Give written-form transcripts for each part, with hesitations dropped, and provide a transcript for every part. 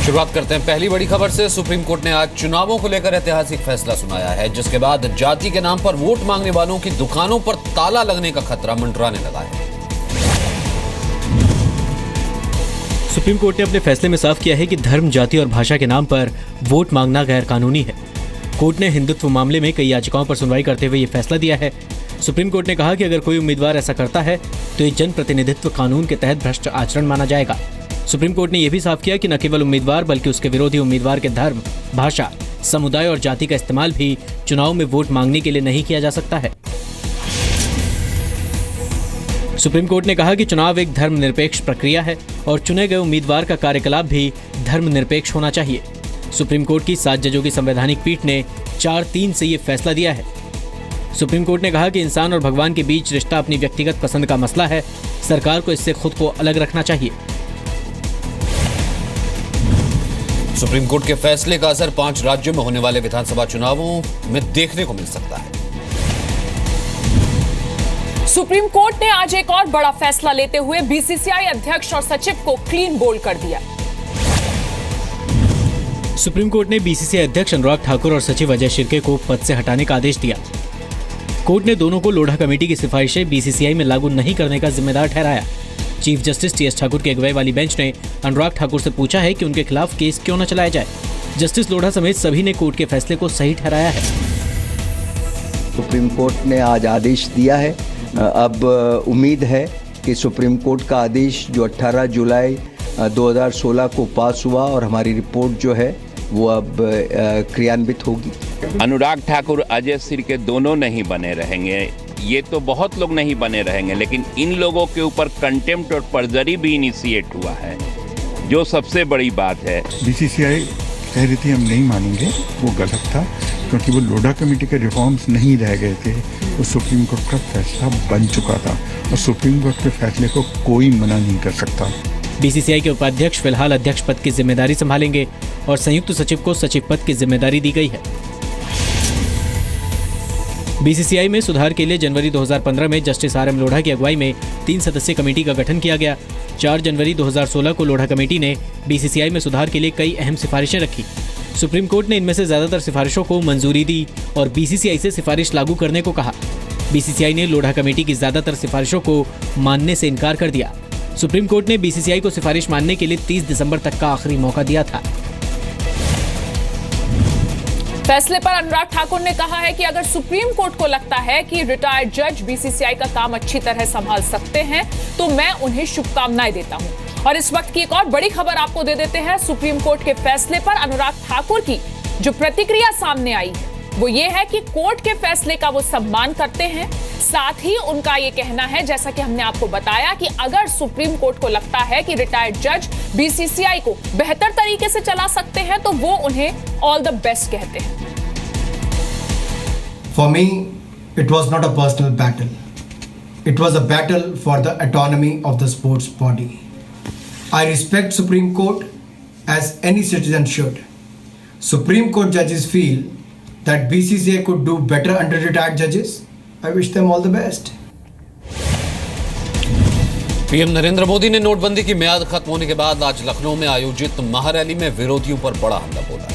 शुरुआत करते हैं पहली बड़ी खबर से। सुप्रीम कोर्ट ने आज चुनावों को लेकर ऐतिहासिक फैसला सुनाया है, जिसके बाद जाति के नाम पर वोट मांगने वालों की दुकानों पर ताला लगने का खतरा मंडराने लगा है। सुप्रीम कोर्ट ने अपने फैसले में साफ किया है कि धर्म, जाति और भाषा के नाम पर वोट मांगना गैर कानूनी है। कोर्ट ने हिंदुत्व मामले में कई याचिकाओं पर सुनवाई करते हुए ये फैसला दिया है। सुप्रीम कोर्ट ने कहा कि अगर कोई उम्मीदवार ऐसा करता है तो ये जनप्रतिनिधित्व कानून के तहत भ्रष्ट आचरण माना जाएगा। सुप्रीम कोर्ट ने यह भी साफ किया कि न केवल उम्मीदवार बल्कि उसके विरोधी उम्मीदवार के धर्म, भाषा, समुदाय और जाति का इस्तेमाल भी चुनाव में वोट मांगने के लिए नहीं किया जा सकता है। सुप्रीम कोर्ट ने कहा कि चुनाव एक धर्मनिरपेक्ष प्रक्रिया है और चुने गए उम्मीदवार का कार्यकलाप भी धर्मनिरपेक्ष होना चाहिए। सुप्रीम कोर्ट की 7 जजों की संवैधानिक पीठ ने 4-3 से ये फैसला दिया है। सुप्रीम कोर्ट ने कहा कि इंसान और भगवान के बीच रिश्ता अपनी व्यक्तिगत पसंद का मसला है, सरकार को इससे खुद को अलग रखना चाहिए। सुप्रीम कोर्ट के फैसले का असर 5 राज्यों में होने वाले विधानसभा चुनावों में देखने को मिल सकता है। सुप्रीम कोर्ट ने आज एक और बड़ा फैसला लेते हुए बीसीसीआई अध्यक्ष और सचिव को क्लीन बोल्ड कर दिया। सुप्रीम कोर्ट ने बीसीसीआई अध्यक्ष अनुराग ठाकुर और सचिव अजय शिर्के को पद से हटाने का आदेश दिया। कोर्ट ने दोनों को लोढ़ा कमेटी की सिफारिशें बीसीसीआई में लागू नहीं करने का जिम्मेदार ठहराया। चीफ जस्टिस टीएस ठाकुर की अगुवाई वाली बेंच ने अनुराग ठाकुर से पूछा है कि उनके खिलाफ केस क्यों न चलाया जाए। जस्टिस लोढ़ा समेत सभी ने कोर्ट के फैसले को सही ठहराया है। सुप्रीम कोर्ट ने आज आदेश दिया है। अब उम्मीद है कि सुप्रीम कोर्ट का आदेश जो 18 जुलाई 2016 को पास हुआ और हमारी रिपोर्ट जो है वो अब क्रियान्वित होगी। अनुराग ठाकुर, अजय शिर्के दोनों नहीं बने रहेंगे। ये तो बहुत लोग नहीं बने रहेंगे, लेकिन इन लोगों के ऊपर कंटेम्प्ट और परजरी भी इनिशिएट हुआ है, जो सबसे बड़ी बात है। बीसीसीआई कह रही थी हम नहीं मानेंगे, वो गलत था, क्योंकि वो लोढ़ा कमेटी के रिफॉर्म्स नहीं रह गए थे। वो सुप्रीम कोर्ट का फैसला बन चुका था और सुप्रीम कोर्ट के फैसले को कोई मना नहीं कर सकता। बीसीसीआई के उपाध्यक्ष फिलहाल अध्यक्ष पद की जिम्मेदारी संभालेंगे और संयुक्त सचिव को सचिव पद की जिम्मेदारी दी गई है। बीसीसीआई में सुधार के लिए जनवरी 2015 में जस्टिस आर.एम. लोढ़ा की अगुवाई में 3 सदस्यीय कमेटी का गठन किया गया। 4 जनवरी 2016 को लोढ़ा कमेटी ने बीसीसीआई में सुधार के लिए कई अहम सिफारिशें रखी। सुप्रीम कोर्ट ने इनमें से ज्यादातर सिफारिशों को मंजूरी दी और बीसीसीआई से सिफारिश लागू करने को कहा। बीसीसीआई ने लोढ़ा कमेटी की ज्यादातर सिफारिशों को मानने से इनकार कर दिया। सुप्रीम कोर्ट ने बीसीसीआई को सिफारिश मानने के लिए 30 दिसंबर तक का आखिरी मौका दिया था। फैसले पर अनुराग ठाकुर ने कहा है कि अगर सुप्रीम कोर्ट को लगता है कि रिटायर्ड जज बीसीसीआई का काम अच्छी तरह संभाल सकते हैं तो मैं उन्हें शुभकामनाएं देता हूं। और इस वक्त की एक और बड़ी खबर आपको दे देते हैं। सुप्रीम कोर्ट के फैसले पर अनुराग ठाकुर की जो प्रतिक्रिया सामने आई है वो ये है कि कोर्ट के फैसले का वो सम्मान करते हैं। साथ ही उनका ये कहना है, जैसा कि हमने आपको बताया, कि अगर सुप्रीम कोर्ट को लगता है कि रिटायर्ड जज बीसीसीआई को बेहतर तरीके से चला सकते हैं तो वो उन्हें ऑल द बेस्ट कहते हैं। For me, it was not a personal battle. It was a battle for the autonomy of the sports body. I respect Supreme Court as any citizen should. Supreme Court judges feel that BCCI could do better under retired judges. I wish them all the best. PM Narendra Modi ने नोटबंदी की मियाद खत्म होने के बाद आज लखनऊ में आयोजित महारैली में विरोधियों पर बड़ा हमला बोला।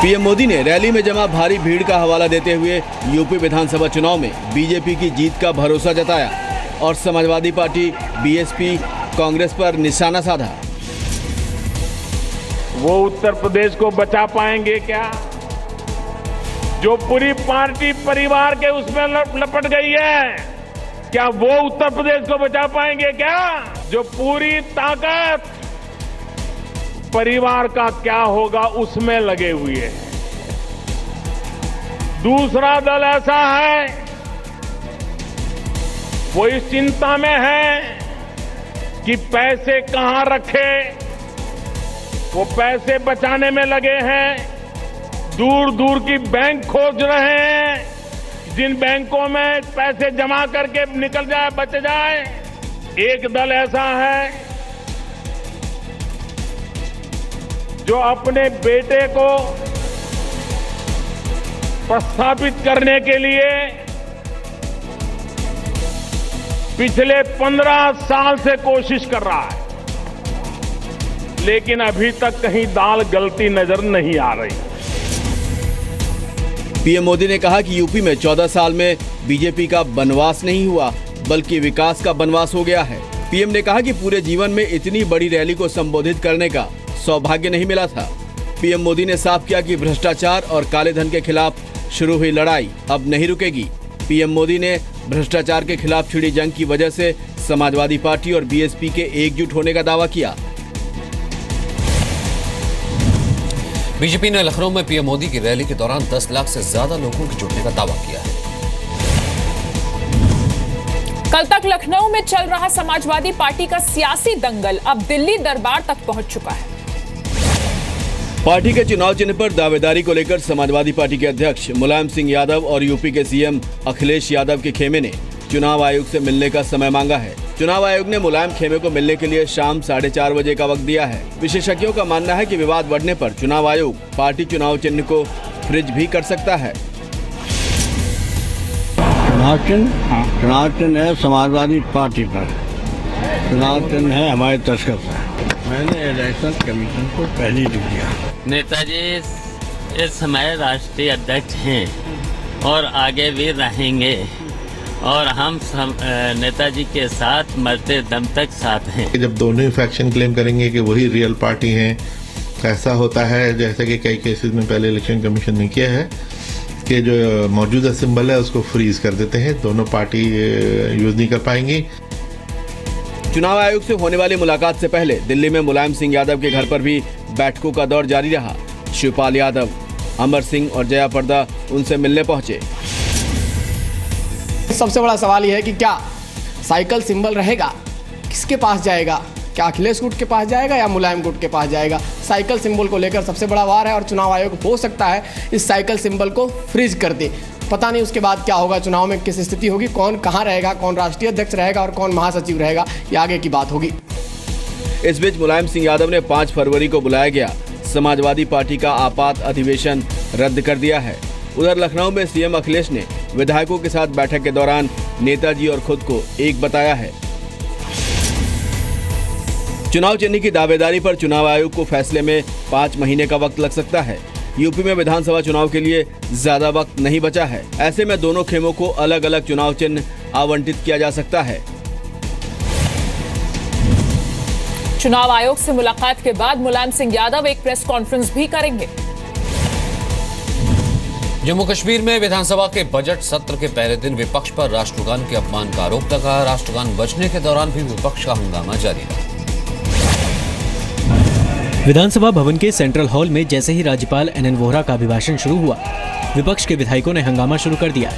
पीएम मोदी ने रैली में जमा भारी भीड़ का हवाला देते हुए यूपी विधानसभा चुनाव में बीजेपी की जीत का भरोसा जताया और समाजवादी पार्टी, बीएसपी, कांग्रेस पर निशाना साधा। वो उत्तर प्रदेश को बचा पाएंगे क्या, जो पूरी पार्टी परिवार के उसमें लपट गई है? क्या वो उत्तर प्रदेश को बचा पाएंगे क्या, जो पूरी ताकत परिवार का क्या होगा उसमें लगे हुए हैं? दूसरा दल ऐसा है, वो इस चिंता में है कि पैसे कहां रखे, वो पैसे बचाने में लगे हैं। दूर दूर की बैंक खोज रहे हैं, जिन बैंकों में पैसे जमा करके निकल जाए, बच जाए। एक दल ऐसा है जो अपने बेटे को प्रस्थापित करने के लिए पिछले 15 साल से कोशिश कर रहा है। लेकिन अभी तक कहीं दाल गलती नजर नहीं आ रही। पीएम मोदी ने कहा कि यूपी में 14 साल में बीजेपी का बनवास नहीं हुआ बल्कि विकास का बनवास हो गया है। पीएम ने कहा कि पूरे जीवन में इतनी बड़ी रैली को संबोधित करने का सौभाग्य नहीं मिला था। पीएम मोदी ने साफ किया कि भ्रष्टाचार और काले धन के खिलाफ शुरू हुई लड़ाई अब नहीं रुकेगी। पीएम मोदी ने भ्रष्टाचार के खिलाफ छिड़ी जंग की वजह से समाजवादी पार्टी और बीएसपी के एकजुट होने का दावा किया। बीजेपी ने लखनऊ में पीएम मोदी की रैली के दौरान 10 लाख से ज्यादा लोगों के जुटने का दावा किया है। कल तक लखनऊ में चल रहा समाजवादी पार्टी का सियासी दंगल अब दिल्ली दरबार तक पहुंच चुका है। पार्टी के चुनाव चिन्ह पर दावेदारी को लेकर समाजवादी पार्टी के अध्यक्ष मुलायम सिंह यादव और यूपी के सीएम अखिलेश यादव के खेमे ने चुनाव आयोग से मिलने का समय मांगा है। चुनाव आयोग ने मुलायम खेमे को मिलने के लिए शाम 4:30 बजे का वक्त दिया है। विशेषज्ञों का मानना है कि विवाद बढ़ने पर चुनाव आयोग पार्टी चुनाव चिन्ह को फ्रीज भी कर सकता है। चुनाव चिन्ह है समाजवादी पार्टी पर, चुनाव चिन्ह है हमारे तस्कर पर। मैंने इलेक्शन कमीशन को पहले लिख दिया। नेताजी इस समय राष्ट्रीय अध्यक्ष हैं और आगे भी रहेंगे और हम नेताजी के साथ मरते दम तक साथ हैं। जब दोनों ही फैक्शन क्लेम करेंगे कि वही रियल पार्टी हैं, ऐसा होता है जैसे कि कई केसेस में पहले इलेक्शन कमीशन ने किया है कि जो मौजूदा सिंबल है उसको फ्रीज कर देते हैं, दोनों पार्टी यूज नहीं कर पाएंगी। चुनाव आयोग से होने वाली मुलाकात से पहले दिल्ली में मुलायम सिंह यादव के घर पर भी बैठकों का दौर जारी रहा। शिवपाल यादव, अमर सिंह और जया प्रदा उनसे मिलने पहुंचे। सबसे बड़ा सवाल यह है कि क्या साइकिल सिंबल रहेगा, किसके पास जाएगा, क्या अखिलेश गुट के पास जाएगा या मुलायम गुट के पास जाएगा। साइकिल सिंबल को लेकर सबसे बड़ा वार है और चुनाव आयोग हो सकता है इस साइकिल सिंबल को फ्रीज कर दे। पता नहीं उसके बाद क्या होगा, चुनाव में किस स्थिति होगी, कौन कहां रहेगा, कौन राष्ट्रीय अध्यक्ष रहेगा और कौन महासचिव रहेगा, ये आगे की बात होगी। इस बीच मुलायम सिंह यादव ने 5 फरवरी को बुलाया गया समाजवादी पार्टी का आपात अधिवेशन रद्द कर दिया है। उधर लखनऊ में सीएम अखिलेश ने विधायकों के साथ बैठक के दौरान नेताजी और खुद को एक बताया है। चुनाव चिन्ह की दावेदारी पर चुनाव आयोग को फैसले में 5 महीने का वक्त लग सकता है। यूपी में विधानसभा चुनाव के लिए ज्यादा वक्त नहीं बचा है। ऐसे में दोनों खेमों को अलग अलग चुनाव चिन्ह आवंटित किया जा सकता है। चुनाव आयोग से मुलाकात के बाद मुलायम सिंह यादव एक प्रेस कॉन्फ्रेंस भी करेंगे। जम्मू कश्मीर में विधानसभा के बजट सत्र के पहले दिन विपक्ष पर राष्ट्रगान के अपमान का आरोप लगा। राष्ट्रगान बजने के दौरान भी विपक्ष का हंगामा जारी रहा। विधानसभा भवन के सेंट्रल हॉल में जैसे ही राज्यपाल एनएन वोहरा का अभिभाषण शुरू हुआ, विपक्ष के विधायकों ने हंगामा शुरू कर दिया।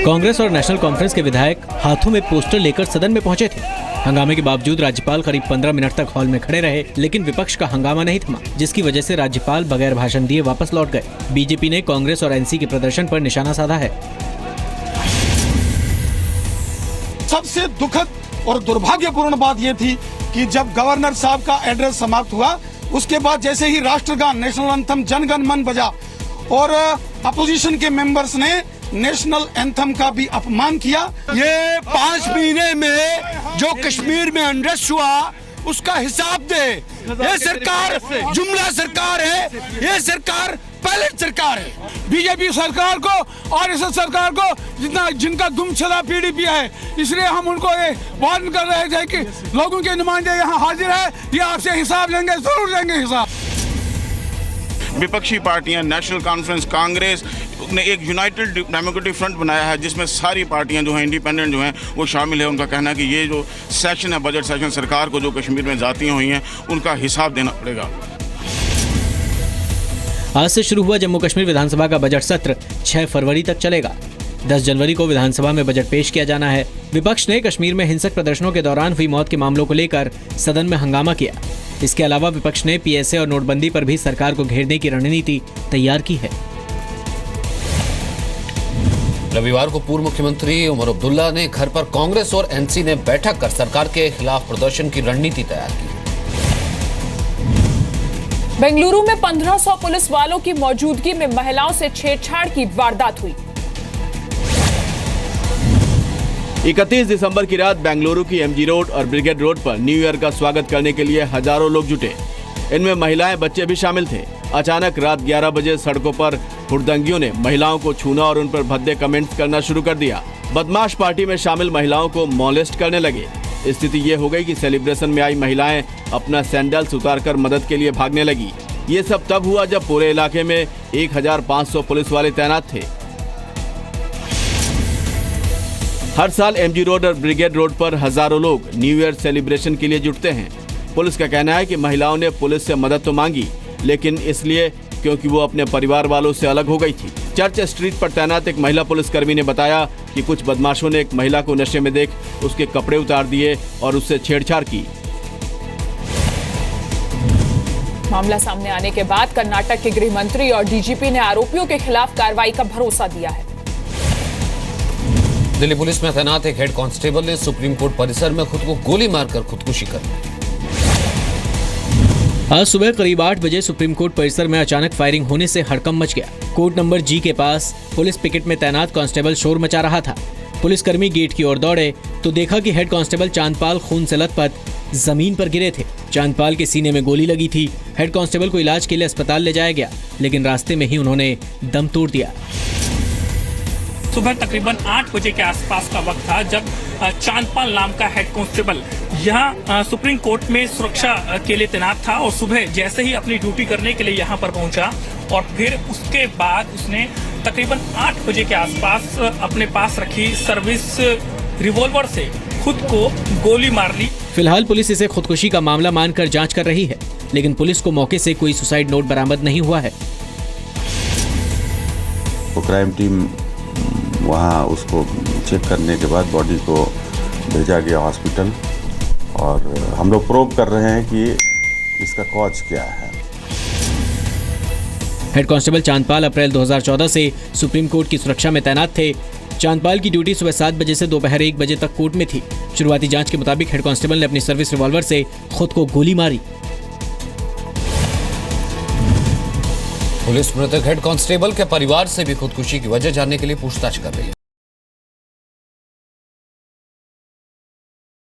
कांग्रेस और नेशनल कॉन्फ्रेंस के विधायक हाथों में पोस्टर लेकर सदन में पहुंचे थे। हंगामे के बावजूद राज्यपाल करीब 15 मिनट तक हॉल में खड़े रहे, लेकिन विपक्ष का हंगामा नहीं थमा, जिसकी वजह से राज्यपाल बगैर भाषण दिए वापस लौट गए। बीजेपी ने कांग्रेस और एनसी के प्रदर्शन पर निशाना साधा है। सबसे दुखद और दुर्भाग्यपूर्ण बात यह थी कि जब गवर्नर साहब का एड्रेस समाप्त हुआ, उसके बाद जैसे ही राष्ट्रगान नेशनल एंथम जनगण मन बजा और अपोजिशन के मेंबर्स ने नेशनल एंथम का भी अपमान किया। ये 5 महीने में जो कश्मीर में अनरेस्ट हुआ उसका हिसाब दे। ये सरकार जुमला सरकार है, ये सरकार पैलेट सरकार है। बीजेपी सरकार को और इस सरकार को जिनका गुमशुदा पीडीपी है, इसलिए हम उनको ये वार्न कर रहे थे कि लोगों के नुमाइंदे यहाँ हाजिर है, ये आपसे हिसाब लेंगे, जरूर लेंगे हिसाब। विपक्षी पार्टियां, नेशनल कॉन्फ्रेंस, कांग्रेस ने एक यूनाइटेड डेमोक्रेटिक फ्रंट बनाया है जिसमें सारी पार्टियां जो हैं, इंडिपेंडेंट जो हैं, वो शामिल है। उनका कहना है कि ये जो सेशन है, बजट सेशन, सरकार को जो कश्मीर में जातियां हुई हैं उनका हिसाब देना पड़ेगा। आज से शुरू हुआ जम्मू कश्मीर विधानसभा का बजट सत्र 6 फरवरी तक चलेगा। 10 जनवरी को विधानसभा में बजट पेश किया जाना है। विपक्ष ने कश्मीर में हिंसक प्रदर्शनों के दौरान हुई मौत के मामलों को लेकर सदन में हंगामा किया। इसके अलावा विपक्ष ने पीएसए और नोटबंदी पर भी सरकार को घेरने की रणनीति तैयार की है। रविवार को पूर्व मुख्यमंत्री उमर अब्दुल्ला ने घर पर कांग्रेस और एनसी ने बैठक कर सरकार के खिलाफ प्रदर्शन की रणनीति तैयार की। बेंगलुरु में 1500 पुलिस वालों की मौजूदगी में महिलाओं से छेड़छाड़ की वारदात हुई। 31 दिसंबर की रात बेंगलुरु की एमजी रोड और ब्रिगेड रोड पर न्यू ईयर का स्वागत करने के लिए हजारों लोग जुटे। इनमें महिलाएं, बच्चे भी शामिल थे। अचानक रात 11 बजे सड़कों पर हुड़दंगियों ने महिलाओं को छूना और उन पर भद्दे कमेंट्स करना शुरू कर दिया। बदमाश पार्टी में शामिल महिलाओं को मॉलेस्ट करने लगे। स्थिति ये हो गई कि सेलिब्रेशन में आई महिलाएं अपना सैंडल्स उतारकर मदद के लिए भागने लगी। ये सब तब हुआ जब पूरे इलाके में 1500 पुलिस वाले तैनात थे। हर साल एमजी रोड और ब्रिगेड रोड पर हजारों लोग न्यू ईयर सेलिब्रेशन के लिए जुटते हैं। पुलिस का कहना है कि महिलाओं ने पुलिस से मदद तो मांगी, लेकिन इसलिए क्योंकि वो अपने परिवार वालों से अलग हो गई थी। चर्च स्ट्रीट पर तैनात एक महिला पुलिसकर्मी ने बताया कि कुछ बदमाशों ने एक महिला को नशे में देख उसके कपड़े उतार दिए और उससे छेड़छाड़ की। मामला सामने आने के बाद कर्नाटक के गृह मंत्री और डीजीपी ने आरोपियों के खिलाफ कार्रवाई का भरोसा दिया है। दिल्ली पुलिस में तैनात एक हेड कांस्टेबल ने सुप्रीम कोर्ट परिसर में खुद को गोली मारकर खुदकुशी कर ली। आज सुबह करीब 8 बजे सुप्रीम कोर्ट परिसर में अचानक फायरिंग होने से हड़कंप मच गया। कोर्ट नंबर जी के पास पुलिस पिकेट में तैनात कांस्टेबल शोर मचा रहा था। पुलिसकर्मी गेट की ओर दौड़े तो देखा कि हेड कांस्टेबल चांदपाल खून से लथपथ जमीन पर गिरे थे। चांदपाल के सीने में गोली लगी थी। हेड कांस्टेबल को इलाज के लिए अस्पताल ले जाया गया, लेकिन रास्ते में ही उन्होंने दम तोड़ दिया। सुबह तकरीबन 8 बजे के आसपास का वक्त था जब चांदपाल नाम का हेड कांस्टेबल यहाँ सुप्रीम कोर्ट में सुरक्षा के लिए तैनात था और सुबह जैसे ही अपनी ड्यूटी करने के लिए यहाँ पर पहुंचा और फिर उसके बाद उसने तकरीबन 8 बजे के आसपास अपने पास रखी सर्विस रिवॉल्वर से खुद को गोली मार ली। फिलहाल पुलिस इसे खुदकुशी का मामला मानकर जांच कर रही है, लेकिन पुलिस को मौके से कोई सुसाइड नोट बरामद नहीं हुआ है। तो क्राइम टीम वहाँ उसको चेक करने के बाद बॉडी को भेजा गया हॉस्पिटल और हम लोग प्रोब कर रहे हैं कि इसका कॉज क्या है। हेड कांस्टेबल चांदपाल अप्रैल 2014 से सुप्रीम कोर्ट की सुरक्षा में तैनात थे। चांदपाल की ड्यूटी सुबह 7 बजे से दोपहर 1 बजे तक कोर्ट में थी। शुरुआती जांच के मुताबिक हेड कांस्टेबल ने अपनी सर्विस रिवॉल्वर से खुद को गोली मारी। पुलिस मृतक हेड कांस्टेबल के परिवार से भी खुदकुशी की वजह जानने के लिए पूछताछ कर रही है।